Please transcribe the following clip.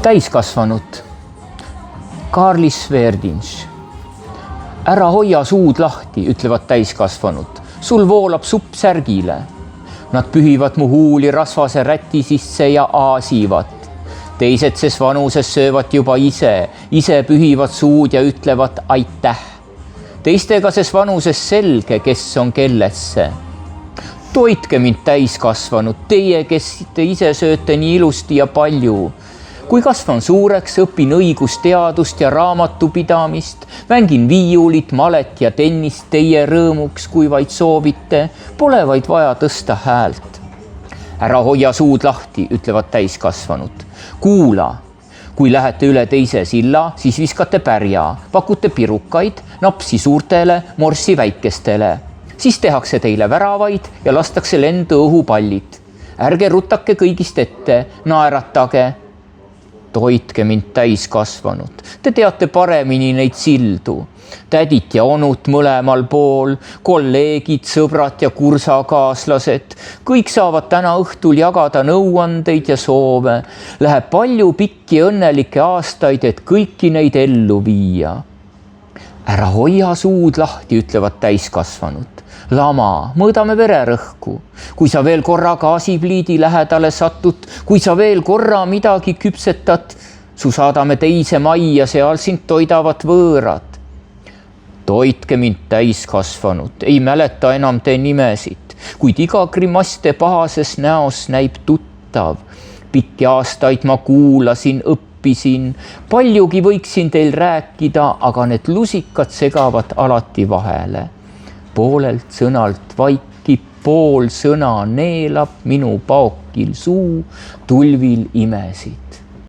Täiskasvanud. Karlis Sverdins. Ära hoia suud lahti, ütlevad täiskasvanud. Sul voolab supp särgile. Nad pühivad mu huuli rasvase räti sisse ja aasivad. Teised ses vanuses söövad juba ise pühivad suud ja ütlevad aitäh. Teistega ses vanuses selge, kes on kellesse. Toitke mind täiskasvanud, teie, kes te ise sööte nii ilusti ja palju. Kui kasvan suureks, õpin õigusteadust ja raamatupidamist, mängin viiulit, malet ja tennist teie rõõmuks, kui vaid soovite, pole vaid vaja tõsta häält. Ära hoia suud lahti, ütlevad täiskasvanud. Kuula, kui lähete üle teise silla, siis viskate pärja, pakute pirukaid, napsi suurtele, morssi väikestele. Siis tehakse teile väravaid ja lastakse lendu õhupallid. Ärge ruttake kõigist ette, naeratage. Toitke mind täiskasvanud. Te teate paremini neid sildu. Tädit ja onut mõlemal pool, kolleegid, sõbrad ja kursakaaslased. Kõik saavad täna õhtul jagada nõuandeid ja soove. Läheb palju pikki õnnelikke aastaid, et kõiki neid ellu viia. Ära hoia suud lahti, ütlevad täiskasvanud. Lama, mõõdame vererõhku. Kui sa veel korra gaasipliidi lähedale satud, kui sa veel korra midagi küpsetad, su saadame teise majja, seal sind toidavad võõrad. Toitke mind täiskasvanud, ei mäleta enam te nimesid, kuid iga grimass te pahases näos näib tuttav. Pikki aastaid ma kuulasin, õppisin, paljugi võiksin teil rääkida, aga need lusikad segavad alati vahele. Poolelt sõnalt vaikib, pool sõna neelab minu paokil suu, tulvil imesid.